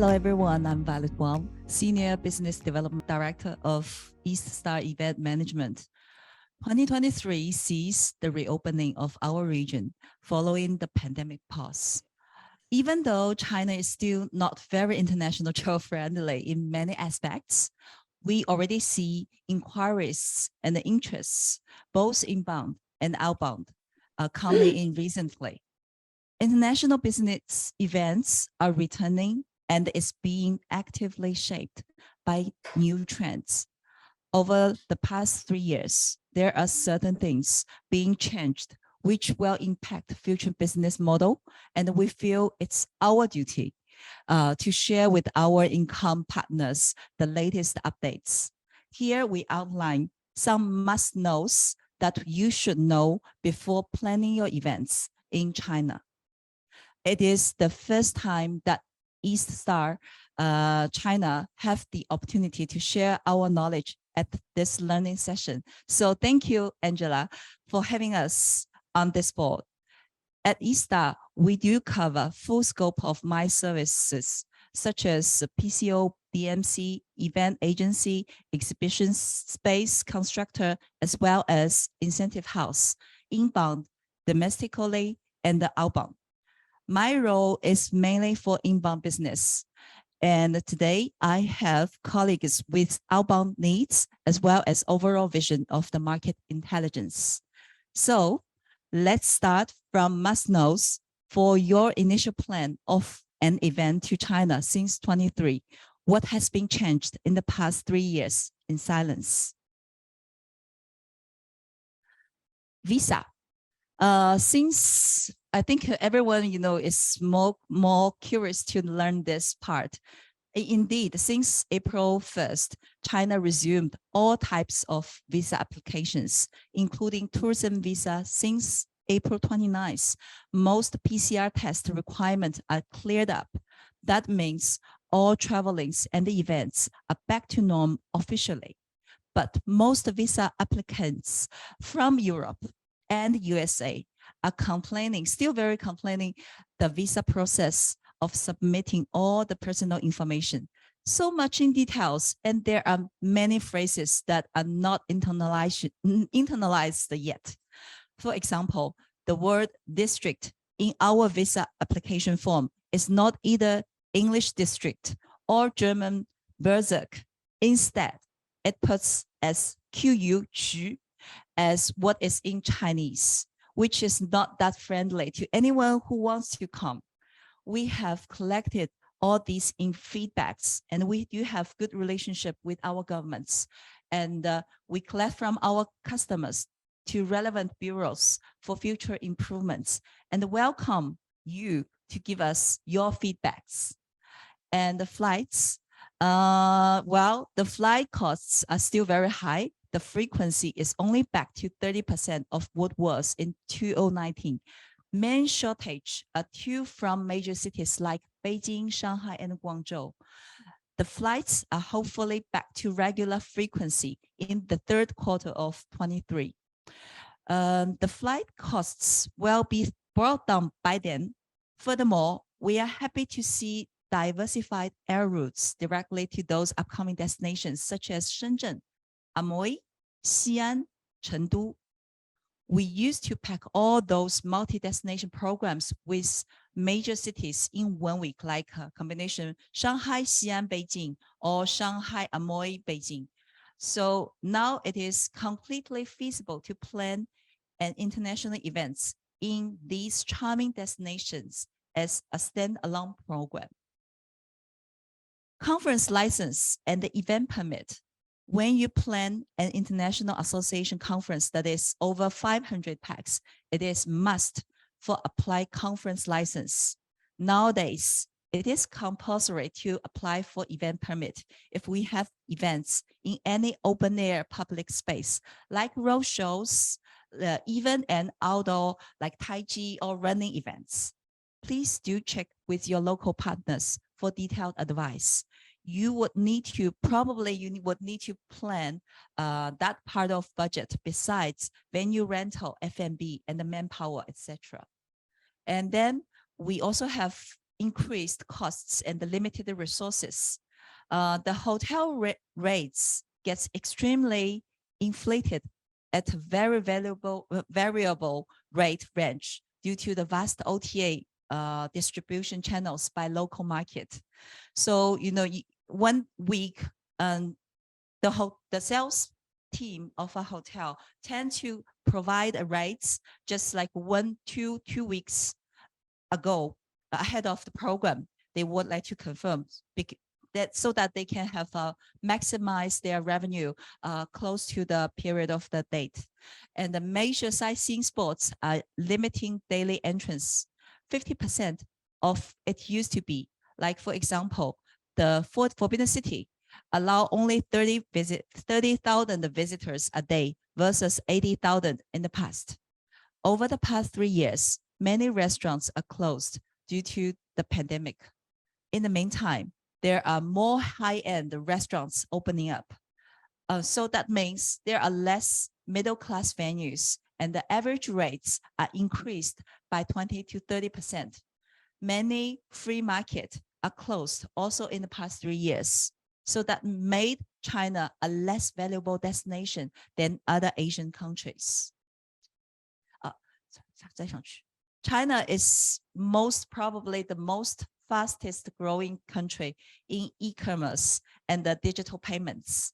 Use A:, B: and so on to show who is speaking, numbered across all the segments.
A: Hello, everyone. I'm Violet Wang, Senior Business Development Director of East Star Event Management. 2023 sees the reopening of our region following the pandemic pause. Even though China is still not very international travel friendly in many aspects, we already see inquiries and interests, both inbound and outbound, coming in recently. International business events are returning and is being actively shaped by new trends. Over the past 3 years, there are certain things being changed which will impact future business model, and we feel it's our duty to share with our INCON partners the latest updates. Here we outline some must-knows that you should know before planning your events in China. It is the first time that East Star China have the opportunity to share our knowledge at this learning session. So thank you, Angela, for having us on this board. At East Star, we do cover full scope of my services, such as PCO, DMC, event agency, exhibition space constructor, as well as incentive house, inbound, domestically, and the outbound. My role is mainly for inbound business. And today I have colleagues with outbound needs as well as overall vision of the market intelligence. So let's start from must-knows for your initial plan of an event to China since 23. What has been changed in the past 3 years in silence? Visa. Since I think everyone, is more curious to learn this part. Indeed, since April 1st, China resumed all types of visa applications, including tourism visa since April 29th. Most PCR test requirements are cleared up. That means all travelings and events are back to norm officially. But most visa applicants from Europe and USA are complaining, still very complaining, the visa process of submitting all the personal information. So much in details, and there are many phrases that are not internalized yet. For example, the word district in our visa application form is not either English district or German Bezirk. Instead, it puts as QU, as what is in Chinese, which is not that friendly to anyone who wants to come. We have collected all these in feedbacks, and we do have good relationship with our governments. And we collect from our customers to relevant bureaus for future improvements, and welcome you to give us your feedbacks. And the flights, well, the flight costs are still very high. The frequency is only back to 30% of what was in 2019. Main shortage are to from major cities like Beijing, Shanghai, and Guangzhou. The flights are hopefully back to regular frequency in the third quarter of 23. The flight costs will be brought down by then. Furthermore, we are happy to see diversified air routes directly to those upcoming destinations such as Shenzhen, Amoy, Xi'an, Chengdu. We used to pack all those multi-destination programs with major cities in 1 week, like a combination Shanghai, Xi'an, Beijing, or Shanghai, Amoy, Beijing. So now it is completely feasible to plan an international events in these charming destinations as a standalone program. Conference license and the event permit. When you plan an international association conference that is over 500 pax, it is must for apply conference license. Nowadays, it is compulsory to apply for event permit if we have events in any open air public space, like road shows, even and outdoor like Tai Chi or running events. Please do check with your local partners for detailed advice. You would need to plan that part of budget besides venue rental, F&B, and the manpower, etc. And then we also have increased costs and the limited resources, the hotel rates gets extremely inflated at a very variable rate range due to the vast OTA distribution channels by local market. So, 1 week, the sales team of a hotel tend to provide rates just like 2 weeks ago, ahead of the program. They would like to confirm that so that they can have maximize their revenue close to the period of the date. And the major sightseeing spots are limiting daily entrance. 50% of it used to be, like for example, the Forbidden City allow only 30,000 visitors a day versus 80,000 in the past. Over the past 3 years, many restaurants are closed due to the pandemic. In the meantime, there are more high-end restaurants opening up. So that means there are less middle-class venues, and the average rates are increased by 20 to 30%. Many free markets are closed also in the past 3 years. So that made China a less valuable destination than other Asian countries. China is probably the most fastest growing country in e-commerce and the digital payments.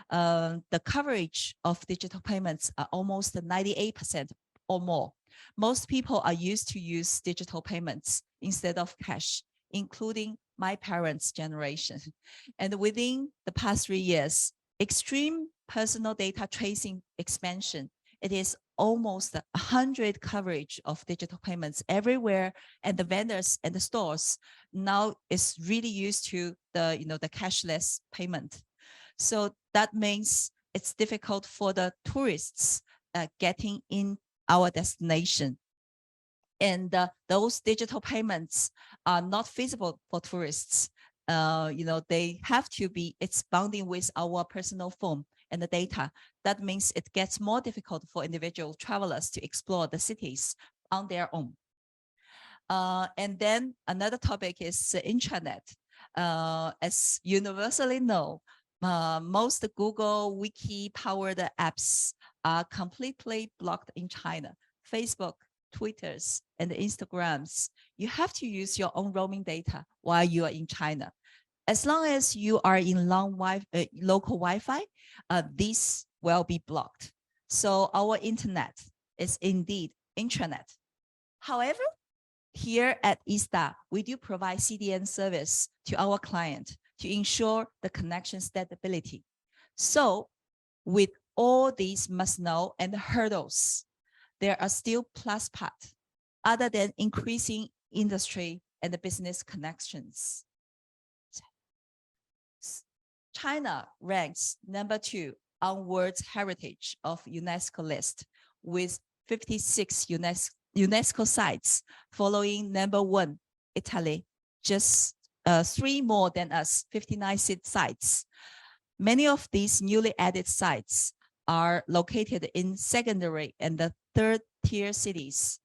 A: The coverage of digital payments are almost 98% or more. Most people are used to use digital payments instead of cash, including my parents' generation. And within the past 3 years, extreme personal data tracing expansion, it is almost 100 coverage of digital payments everywhere, and the vendors and the stores now is really used to the cashless payment. So that means it's difficult for the tourists getting in our destination. And those digital payments are not feasible for tourists. They have to be, it's bounding with our personal phone and the data. That means it gets more difficult for individual travelers to explore the cities on their own. And then another topic is the intranet. As universally know, most Google Wiki-powered apps are completely blocked in China. Facebook, Twitters, and Instagrams, you have to use your own roaming data while you are in China. As long as you are in local Wi-Fi, these will be blocked. So our internet is indeed intranet. However, here at ISTA, we do provide CDN service to our client to ensure the connection stability. So with all these must-know and hurdles, there are still plus part other than increasing industry and the business connections. China ranks #2 on World Heritage of UNESCO list with 56 UNESCO sites, following #1, Italy, just 3 more than us, 59 sites. Many of these newly added sites are located in secondary and the third-tier cities.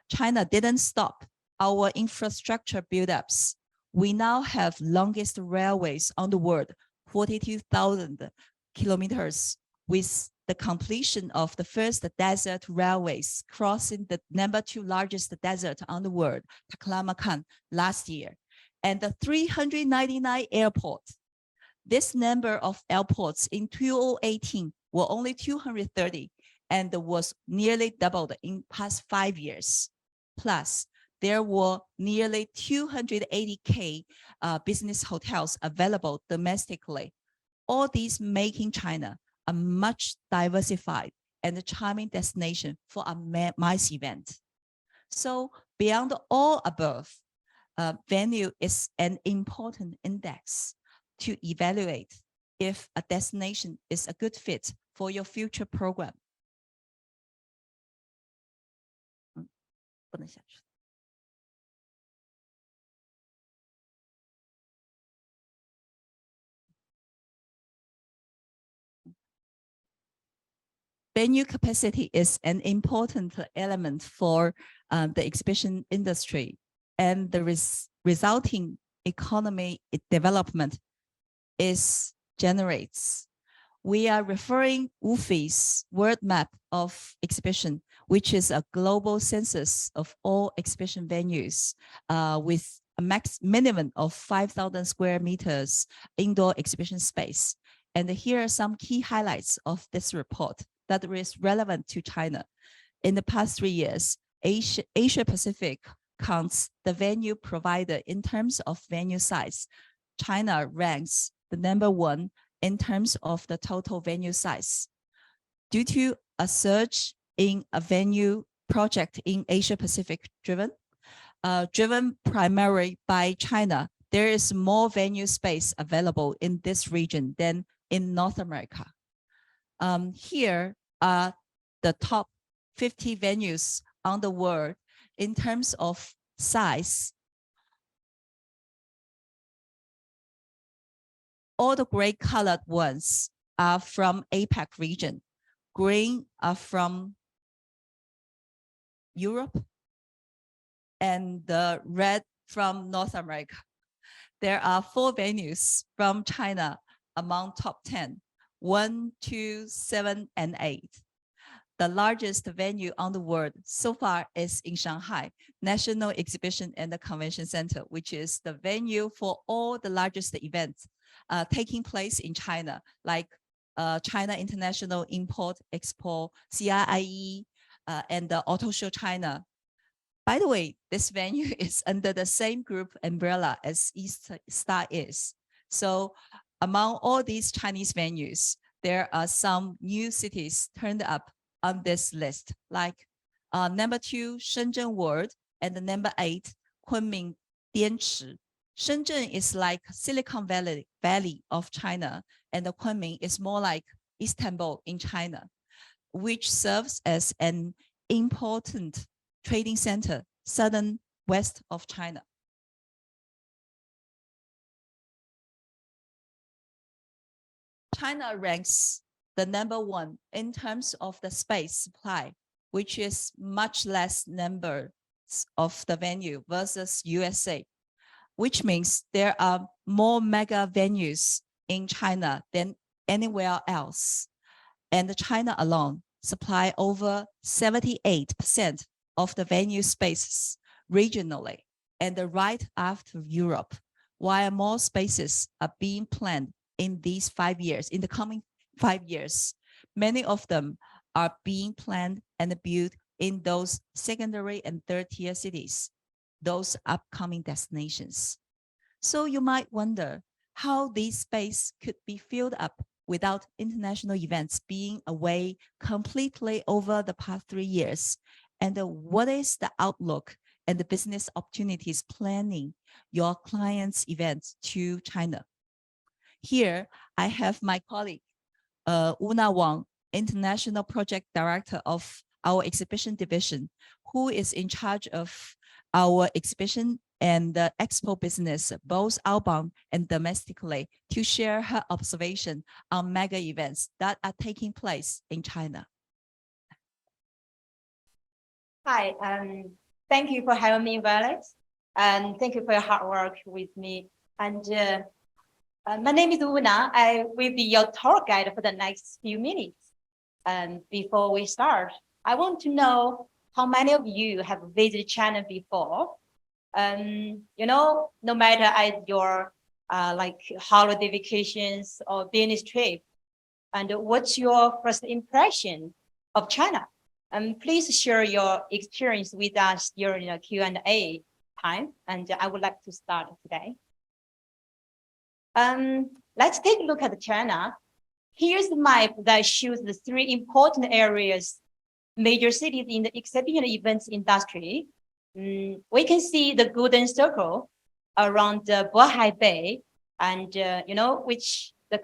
A: China didn't stop our infrastructure build-ups. We now have longest railways on the world, 42,000 kilometers, with the completion of the first desert railways crossing the #2 largest desert on the world, Taklamakan, last year, and the 399 airports. This number of airports in 2018 were only 230 and was nearly doubled in past 5 years. Plus, there were nearly 280K business hotels available domestically. All these making China a much diversified and charming destination for a MICE event. So beyond all above, venue is an important index to evaluate if a destination is a good fit for your future program. Venue capacity is an important element for the exhibition industry, and resulting economy development generates. We are referring WUFI's World Map of Exhibition, which is a global census of all exhibition venues with a minimum of 5,000 square meters indoor exhibition space. And here are some key highlights of this report that is relevant to China. In the past 3 years, Asia Pacific counts the venue provider in terms of venue size. China ranks the #1 in terms of the total venue size. Due to a surge in a venue project in Asia Pacific driven primarily by China, there is more venue space available in this region than in North America. Here are the top 50 venues on the world in terms of size. All the gray colored ones are from APAC region. Green are from Europe, and the red from North America. There are 4 venues from China among top 10, 1, 2, 7, and 8. The largest venue on the world so far is in Shanghai, National Exhibition and Convention Center, which is the venue for all the largest events taking place in China, like China International Import Expo, CIIE, and the Auto Show China. By the way, this venue is under the same group umbrella as East Star is. So among all these Chinese venues, there are some new cities turned up on this list, like #2, Shenzhen World, and #8, Kunming Dianchi. Shenzhen is like Silicon Valley of China, and the Kunming is more like Istanbul in China, which serves as an important trading center, southern west of China. China ranks the #1 in terms of the space supply, which is much less numbers of the venue versus USA, which means there are more mega venues in China than anywhere else. And China alone supply over 78% of the venue spaces regionally, and right after Europe, while more spaces are being planned in these 5 years, in the coming 5 years. Many of them are being planned and built in those secondary and third-tier cities, those upcoming destinations. So you might wonder how this space could be filled up without international events being away completely over the past 3 years. And what is the outlook and the business opportunities planning your clients' events to China? Here, I have my colleague, Una Wang, International Project Director of our exhibition division, who is in charge of our exhibition and the expo business, both outbound and domestically, to share her observation on mega events that are taking place in China.
B: Hi, thank you for having me, Violet, and thank you for your hard work with me. And my name is Una. I will be your tour guide for the next few minutes. And before we start, I want to know how many of you have visited China before. You know, no matter at your like holiday vacations or business trip, and what's your first impression of China? Please share your experience with us during the Q&A time, and I would like to start today. Let's take a look at China. Here's the map that shows the 3 important areas, major cities in the exhibition events industry. We can see the golden circle around the Bohai Bay, and you know, which the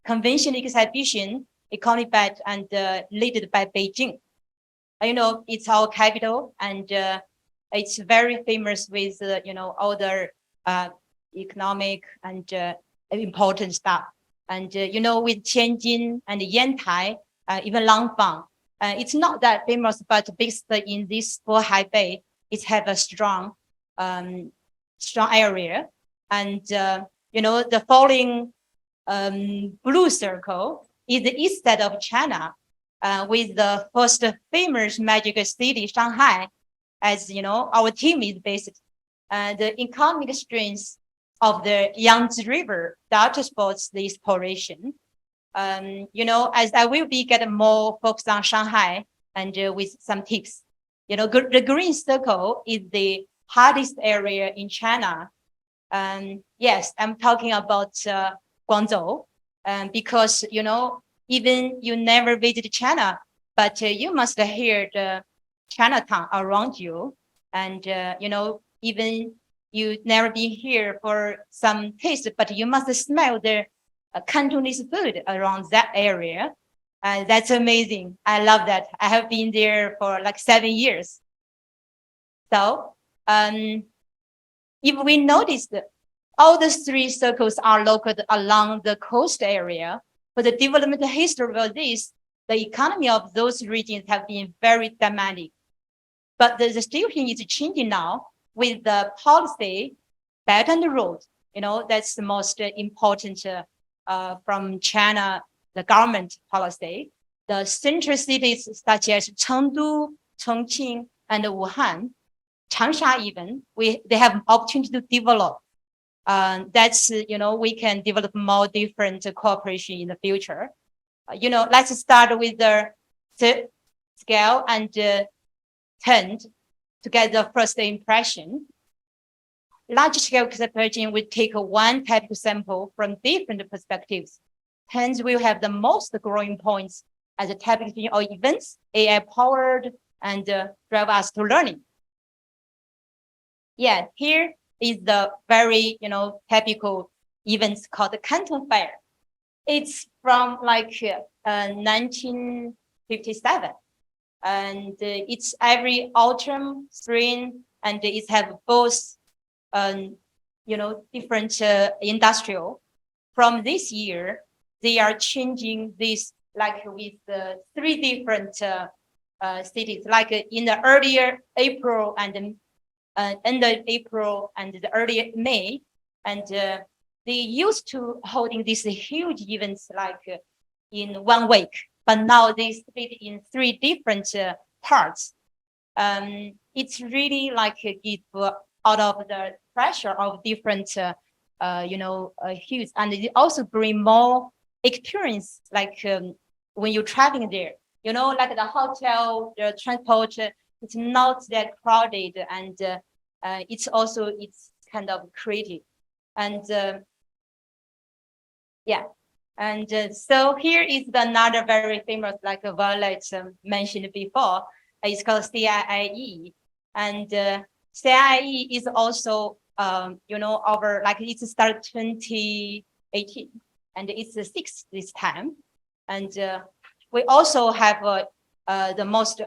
B: convention exhibition economic and led by Beijing. You know, it's our capital, and it's very famous with you know, all the economic and important stuff. And you know, with Tianjin and Yantai, even Langfang, it's not that famous, but based in this Bohai Bay, it have a strong strong area. And, the following blue circle is the east side of China, with the first famous magic city, Shanghai, as our team is based. The economic strength of the Yangtze River that supports the exploration. As I will be getting more focused on Shanghai and with some tips. The green circle is the hardest area in China. Yes, I'm talking about Guangzhou, because even you never visited China, but you must hear the Chinatown around you, and even you never been here for some taste, but you must smell the Cantonese food around that area. That's amazing. I love that. I have been there for like 7 years. So if we notice that all the three circles are located along the coast area, for the development history of this, the economy of those regions have been very dynamic. But the situation is changing now with the policy Belt and Road. That's the most important from China, the government policy. The central cities such as Chengdu, Chongqing, and Wuhan, Changsha even, they have opportunity to develop. That's, we can develop more different cooperation in the future. Let's start with the scale and trend to get the first impression. Large scale cooperation will take one type of sample from different perspectives. Hence, we'll have the most growing points as a type of events, AI powered, and drive us to learning. Yeah, here is the very, typical events called the Canton Fair. It's from 1957. And it's every autumn, spring, and it have both, different industrial. From this year, they are changing this with three different cities, in the earlier April and end of April and the early May, and they used to holding these huge events in 1 week, but now they split in three different parts. It's really it out of the pressure of different, huge, and it also bring more experience when you're traveling there. The hotel, the transport, it's not that crowded, and it's kind of creative, and yeah. And so here is another very famous, Violet mentioned before. It's called CIIE, and CIIE is also over it started 2018, and it's the 6th this time, and we also have the most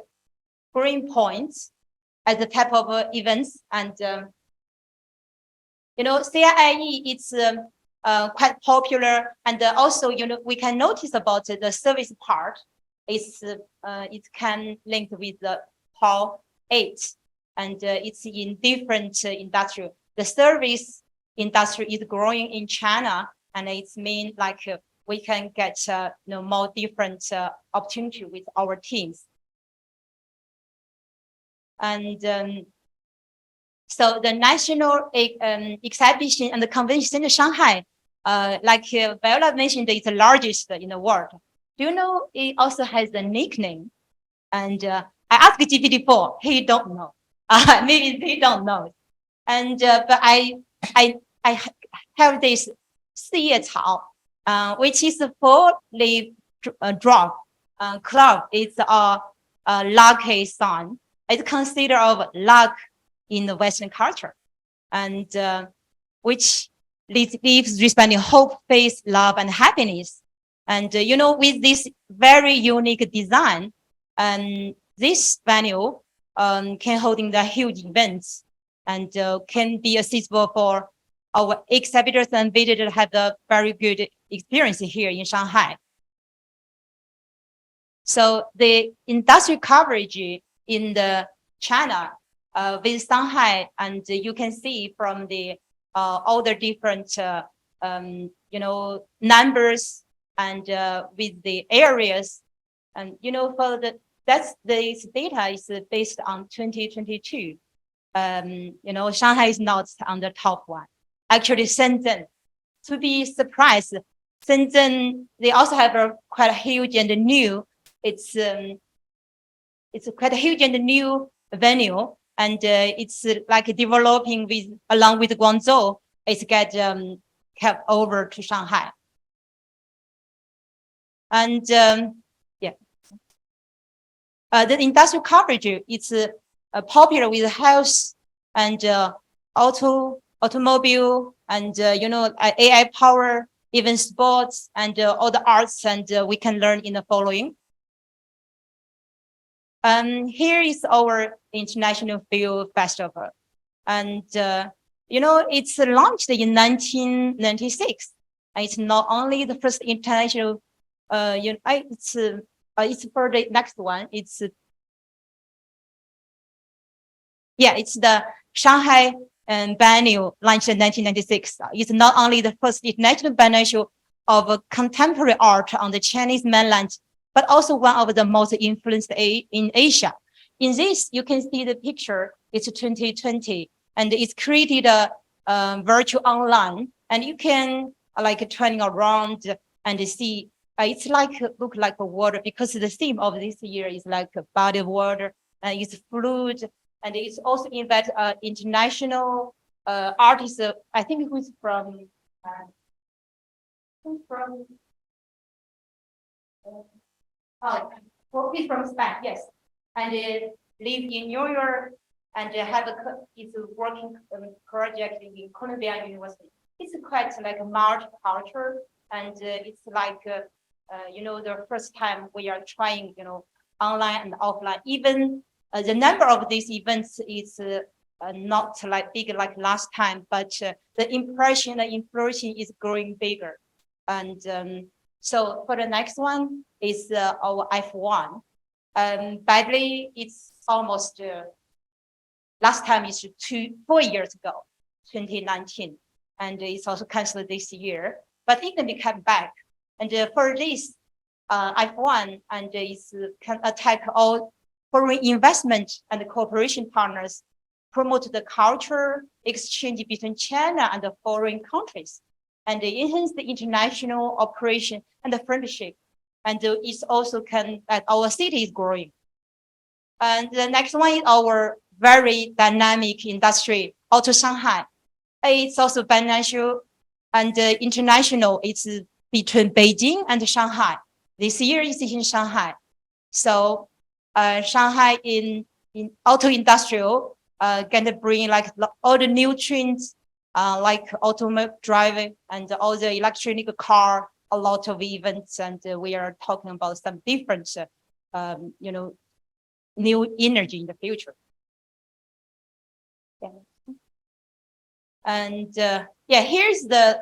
B: green points as the type of events, and CIIE it's quite popular, and also we can notice about the service part. It can link with the Hall 8, and it's in different industry. The service industry is growing in China, and it's mean we can get more different opportunity with our teams. And so the national exhibition and the convention center Shanghai, Viola mentioned, it's the largest in the world. Do you know it also has a nickname? And I asked GPT-4, he don't know. Maybe they don't know. And but I have this 四叶草, which is a 4-leaf drop cloud. It's a lucky sign. It's considered of luck in the Western culture, and which leaves responding hope, faith, love, and happiness. And with this very unique design, this venue can holding the huge events, and can be accessible for our exhibitors and visitors have a very good experience here in Shanghai. So the industry coverage in the China with Shanghai, and you can see from the all the different numbers and with the areas, and for this data is based on 2022. Shanghai is not on the top one. Actually, Shenzhen, to be surprised, Shenzhen, they also have a quite huge and new. It's quite a huge and new venue, and it's like developing along with Guangzhou. It's kept over to Shanghai, and yeah, the industrial coverage it's popular with health and automobile and AI power, even sports and all the arts, and we can learn in the following. Here is our International Film Festival, and it's launched in 1996. It's not only the first international. It's for the next one. It's the Shanghai Biennial launched in 1996. It's not only the first international biennial of contemporary art on the Chinese mainland, but also one of the most influenced in Asia. In this, you can see the picture. It's 2020, and it's created a virtual online, and you can like turning around and see. It's like look like a water, because the theme of this year is like a body of water, and it's fluid, and it's also invite international artists. I think who's from he's from Spain, yes, and live in New York, and is working project in Columbia University. It's quite like a multicultural, and it's like the first time we are trying online and offline. Even the number of these events is not like big like last time, but the impression, the influence is growing bigger. And so for the next one is our F1. Badly, it's almost last time is 4 years ago, 2019, and it's also canceled this year. But it can be come back, and for this F1, and can attack all foreign investment and cooperation partners, promote the culture exchange between China and the foreign countries, and enhance the international operation and the friendship. And it's also our city is growing. And the next one is our very dynamic industry, Auto Shanghai. It's also financial and international. It's between Beijing and Shanghai. This year is in Shanghai. So Shanghai in auto industrial gonna bring like all the new trends like automatic driving and all the electronic car, a lot of events, and we are talking about some different new energy in the future. Yeah. And here's the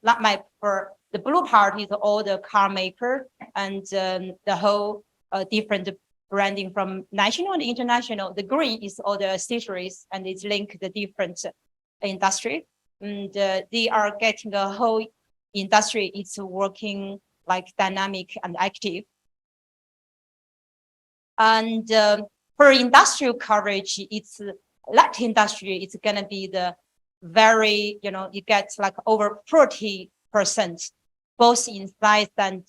B: map for the blue part is all the car maker, and the whole different branding from national and international. The green is all the accessories, and it's linked the different industry, and they are getting the whole industry. It's working like dynamic and active. And for industrial coverage, it's light industry. It's gonna be the very you get like over 40%, both in size and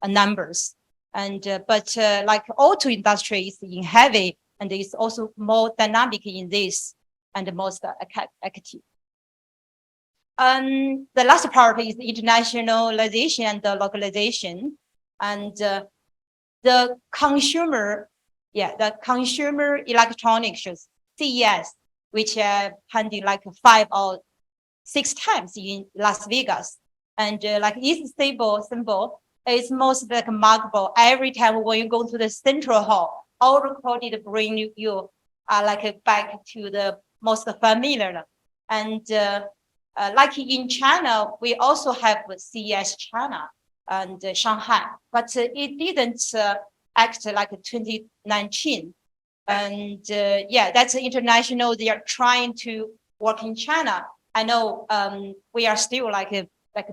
B: numbers. And but like auto industry is in heavy, and it's also more dynamic in this and most active. The last part is internationalization and the localization, and the consumer electronics shows CES, which handled like 5 or 6 times in Las Vegas, and like this symbol is most like remarkable. Every time when you go to the central hall, all recorded bring you like back to the most familiar. And like in China, we also have CES China and Shanghai, but it didn't act like 2019. And yeah, that's international. They are trying to work in China. I know we are still like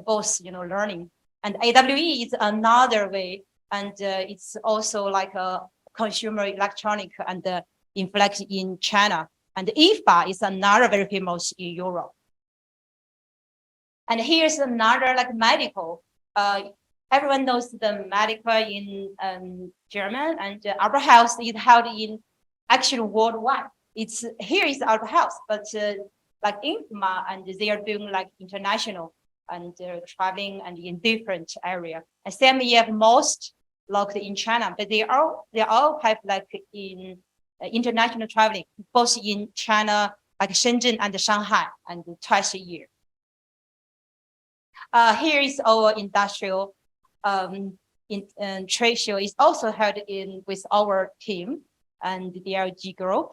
B: both, learning. And AWE is another way, and it's also like a consumer electronic and influx in China. And IFA is another very famous in Europe. And here's another like medical. Everyone knows the medical in German, and our house is held in actually worldwide. It's here is our house, but like INCON, and they are doing like international and traveling and in different area. And same you have most located in China, but they all have like in international traveling, both in China, like Shenzhen and Shanghai, and twice a year. Here is our industrial trade show. Is also held in with our team and the LG group,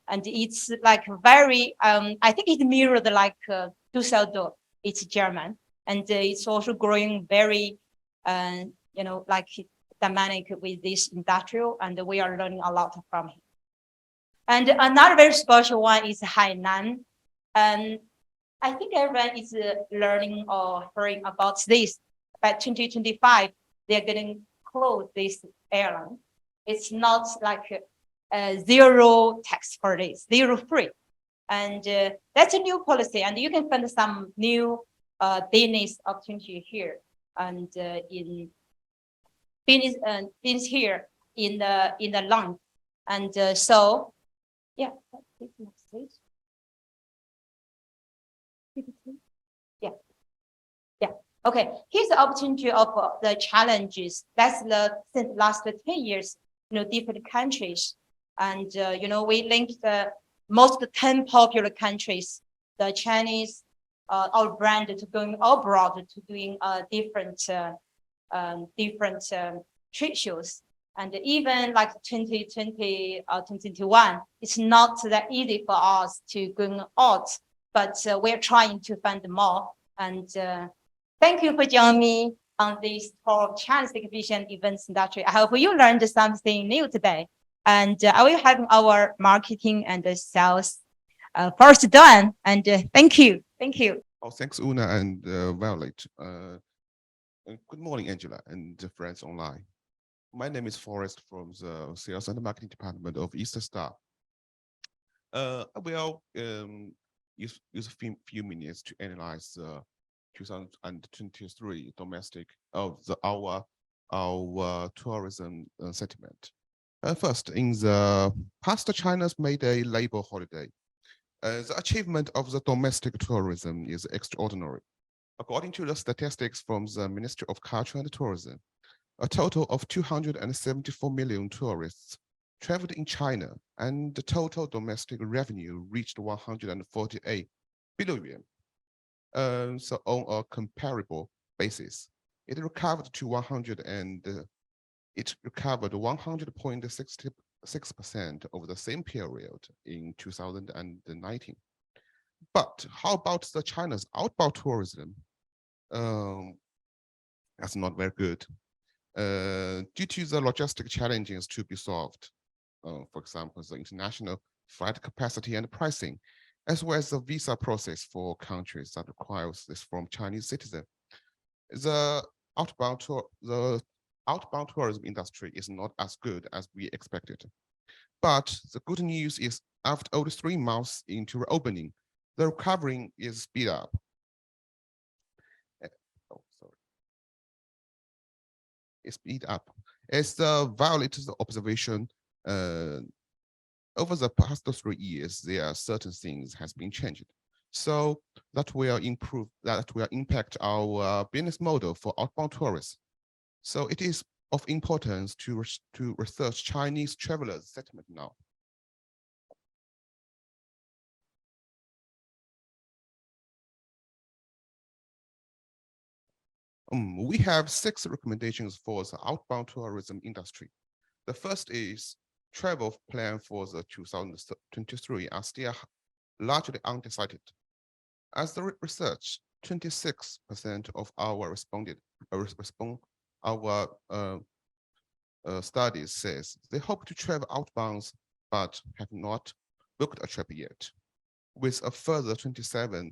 B: and it's like very. I think it mirrored like Dusseldorf. It's German, and it's also growing very, like dynamic with this industrial, and we are learning a lot from him. And another very special one is Hainan, and I think everyone is learning or hearing about this. By 2025, they're going to close this airline. It's not like zero tax for this, zero free. And that's a new policy. And you can find some new business opportunity here. And in business here in the land. And so, yeah, next page. Yeah. Yeah. Okay. Here's the opportunity of the challenges. That's since last 10 years, different countries. And, we linked the most 10 popular countries, the Chinese, our brand to going abroad to doing different trade shows. And even like 2020 or 2021, it's not that easy for us to go out, but we're trying to find more. And thank you for joining me on this tour of Chinese exhibition events industry. I hope you learned something new today. And I will have our marketing and sales first done. And thank you. Thank you.
C: Oh, thanks, Una and Violet. Good morning, Angela and friends online. My name is Forrest from the Sales and Marketing Department of Easter Star. I will use a few minutes to analyze the 2023 domestic of our tourism sentiment. First, in the past, China's May Day Labor holiday. The achievement of the domestic tourism is extraordinary. According to the statistics from the Ministry of Culture and Tourism, a total of 274 million tourists traveled in China, and the total domestic revenue reached 148 billion yuan. So on a comparable basis, it recovered 100.66% over the same period in 2019. But how about the China's outbound tourism? That's not very good. Due to the logistic challenges to be solved, for example, the international flight capacity and pricing, as well as the visa process for countries that requires this from Chinese citizens, the outbound tourism industry is not as good as we expected. But the good news is, after only 3 months into reopening, the recovery is speed up. Speed up. As Violet's observation, over the past 3 years, there are certain things has been changed. So that will impact our business model for outbound tourists. So it is of importance to research Chinese travelers' sentiment now. We have 6 recommendations for the outbound tourism industry. The first is travel plan for the 2023 are still largely undecided. As the research, 26% of our studies says they hope to travel outbounds but have not booked a trip yet, with a further 27%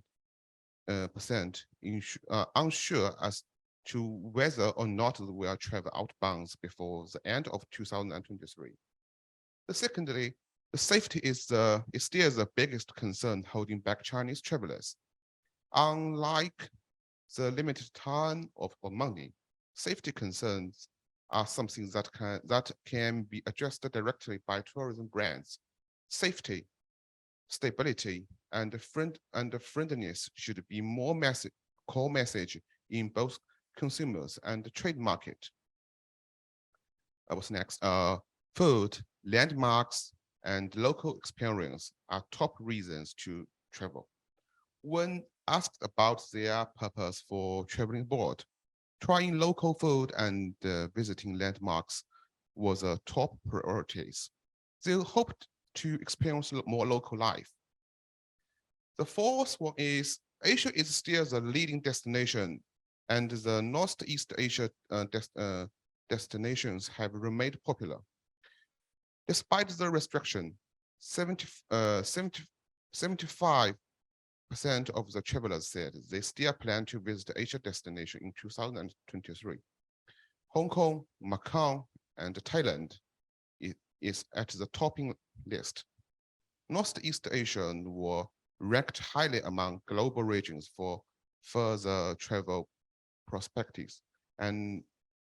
C: unsure as to whether or not they will travel outbound before the end of 2023. Secondly, the safety is still the biggest concern holding back Chinese travelers. Unlike the limited time or money, safety concerns are something that can be addressed directly by tourism brands. Safety, stability, and friendliness should be more core message in both consumers and the trade market. What's next? Food, landmarks, and local experience are top reasons to travel. When asked about their purpose for traveling abroad, trying local food and visiting landmarks was a top priorities. They hoped to experience more local life. The fourth one is Asia is still the leading destination, and the Northeast Asia destinations have remained popular. Despite the restriction, 75% of the travelers said they still plan to visit Asia destination in 2023. Hong Kong, Macau, and Thailand is at the topping list. Northeast Asia were ranked highly among global regions for further travel prospects, and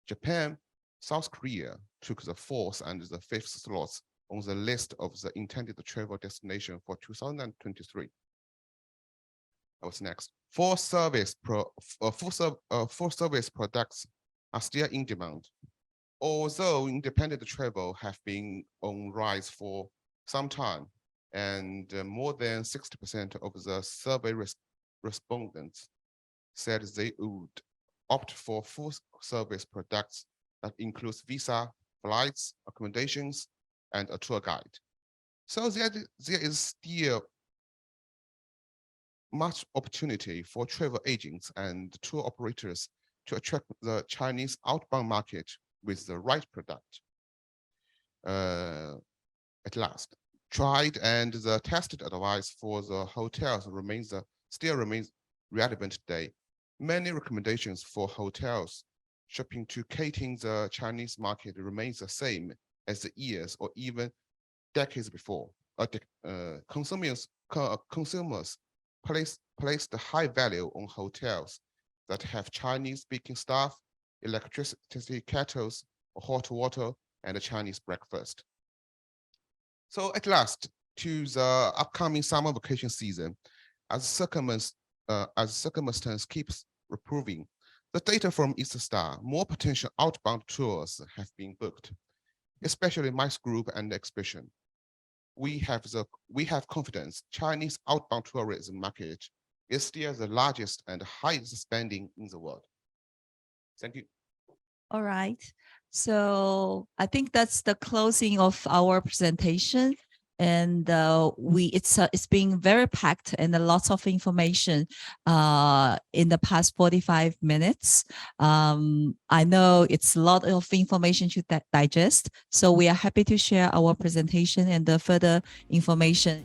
C: Japan, South Korea took the fourth and the fifth slots on the list of the intended travel destination for 2023. What's next? Full service products are still in demand. Although independent travel have been on rise for some time, and more than 60% of the survey respondents said they would opt for full service products that includes visa, flights, accommodations, and a tour guide. So there is still much opportunity for travel agents and tour operators to attract the Chinese outbound market with the right product. At last, tried and the tested advice for the hotels still remains relevant today. Many recommendations for hotels shopping to cater the Chinese market remains the same as the years or even decades before. Consumers place the high value on hotels that have Chinese-speaking staff, electricity kettles, hot water, and a Chinese breakfast. So at last, to the upcoming summer vacation season, as circumstance keeps improving, the data from East Star, more potential outbound tours have been booked, especially MICE Group and Exhibition. We have confidence Chinese outbound tourism market is still the largest and highest spending in the world. Thank you.
A: All right. So I think that's the closing of our presentation. And it's been very packed and a lot of information in the past 45 minutes. I know it's a lot of information to digest. So we are happy to share our presentation and the further information.